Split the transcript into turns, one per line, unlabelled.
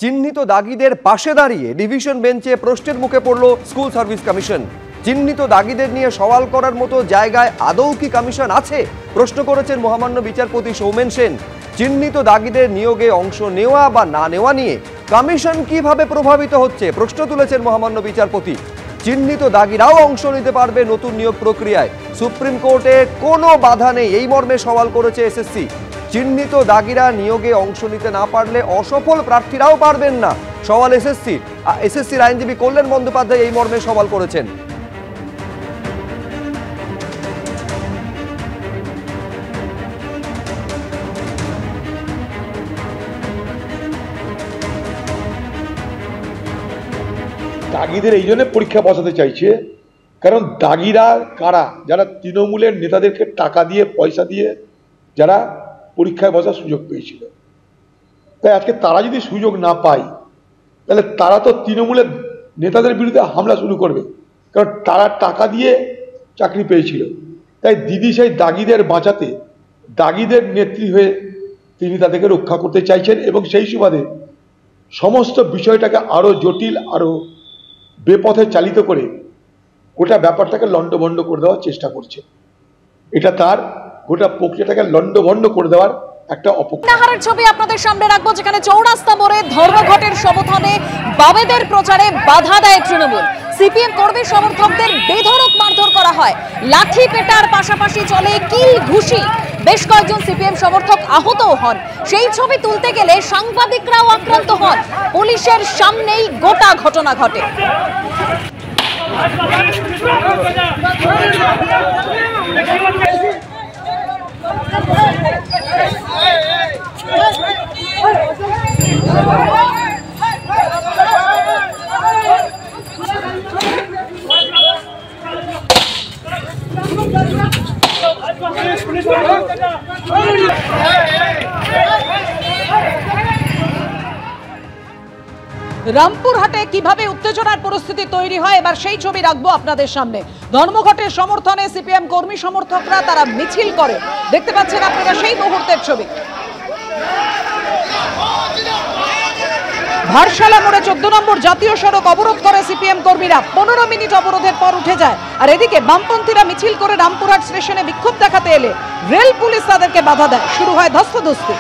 চিহ্নিত দাগীদের পাশে দাঁড়িয়ে ডিভিশন বেঞ্চে প্রশ্নের মুখে পড়ল স্কুল সার্ভিস কমিশন। চিহ্নিত দাগীদের নিয়ে সওয়াল করার মতো জায়গায় আদৌ কি কমিশন আছে, প্রশ্ন করেছেন মহামান্য বিচারপতি সৌমেন সেন। চিহ্নিত দাগীদের নিয়োগে অংশ নেওয়া বা না নেওয়া নিয়ে কমিশন কিভাবে প্রভাবিত হচ্ছে প্রশ্ন তুলেছেন মহামান্য বিচারপতি। চিহ্নিত দাগীরাও অংশ নিতে পারবে নতুন নিয়োগ প্রক্রিয়ায়, সুপ্রিম কোর্টে কোনো বাধা নেই, এই মর্মে সওয়াল করেছে এসএসসি। চিহ্নিত দাগীরা নিয়োগে অংশ নিতে না পারলে অসফল প্রার্থীরাও পারবেন না, সওয়াল এসএসসির আইনজীবী কল্যাণ বন্দ্যোপাধ্যায় এই মর্মে সওয়াল করেছেন।
দাগীদের এই জন্য পরীক্ষা বসাতে চাইছে কারণ দাগীরা কারা, যারা তৃণমূলের নেতাদেরকে টাকা দিয়ে পয়সা দিয়ে যারা পরীক্ষায় বসার সুযোগ পেয়েছিল। তাই আজকে তারা যদি সুযোগ না পায় তাহলে তারা তো তৃণমূলের নেতাদের বিরুদ্ধে হামলা শুরু করবে, কারণ তারা টাকা দিয়ে চাকরি পেয়েছিল। তাই দিদি সেই দাগীদের বাঁচাতে দাগীদের নেত্রী হয়ে তিনি তাদেরকে রক্ষা করতে চাইছেন এবং সেই সুবাদে সমস্ত বিষয়টাকে আরও জটিল, আরও বেপথে চালিত করে গোটা ব্যাপারটাকে লণ্ডভণ্ড করে দেওয়ার চেষ্টা করছে। এটা তার গোটা প্রক্রিয়াটাকে লণ্ডভণ্ড করে দেওয়ার একটা
অপকর্মের ছবি আপনাদের সামনে রাখবো, যেখানে চৌরাস্তা মোড়ে ধর্মঘটের সমর্থনে বামেদের প্রচারে বাধা দেয় তৃণমূল। সিপিএম কর্মী সমর্থকদের বেধড়ক মারধর করা হয়, লাঠি পেটার পাশাপাশি চলে কিল ঘুষি। বেশ কয়েকজন সিপিএম সমর্থক আহতও হন। সেই ছবি তুলতে গেলে সাংবাদিকরাও আক্রান্ত হন। পুলিশের সামনেই গোটা ঘটনা ঘটে। রামপুরহাটে কিভাবে উত্তেজনার পরিস্থিতি তৈরি হয় এবার সেই ছবি রাখবো আপনাদের সামনে। ধর্মঘটের সমর্থনে সিপিএম কর্মী সমর্থকরা তারা মিছিল করে, দেখতে পাচ্ছেন আপনারা সেই মুহূর্তের ছবি। ভারসালা মোড়ে 14 নম্বর জাতীয় সড়ক অবরোধ করে সিপিএম কর্মীরা, 15 মিনিট অবরোধের পর উঠে যায়। আর এদিকে বামপন্থীরা মিছিল করে রামপুরহাট স্টেশনে বিক্ষোভ দেখাতে এলে রেল পুলিশ তাদেরকে বাধা দেয়, শুরু হয় ধস্তাধস্তি।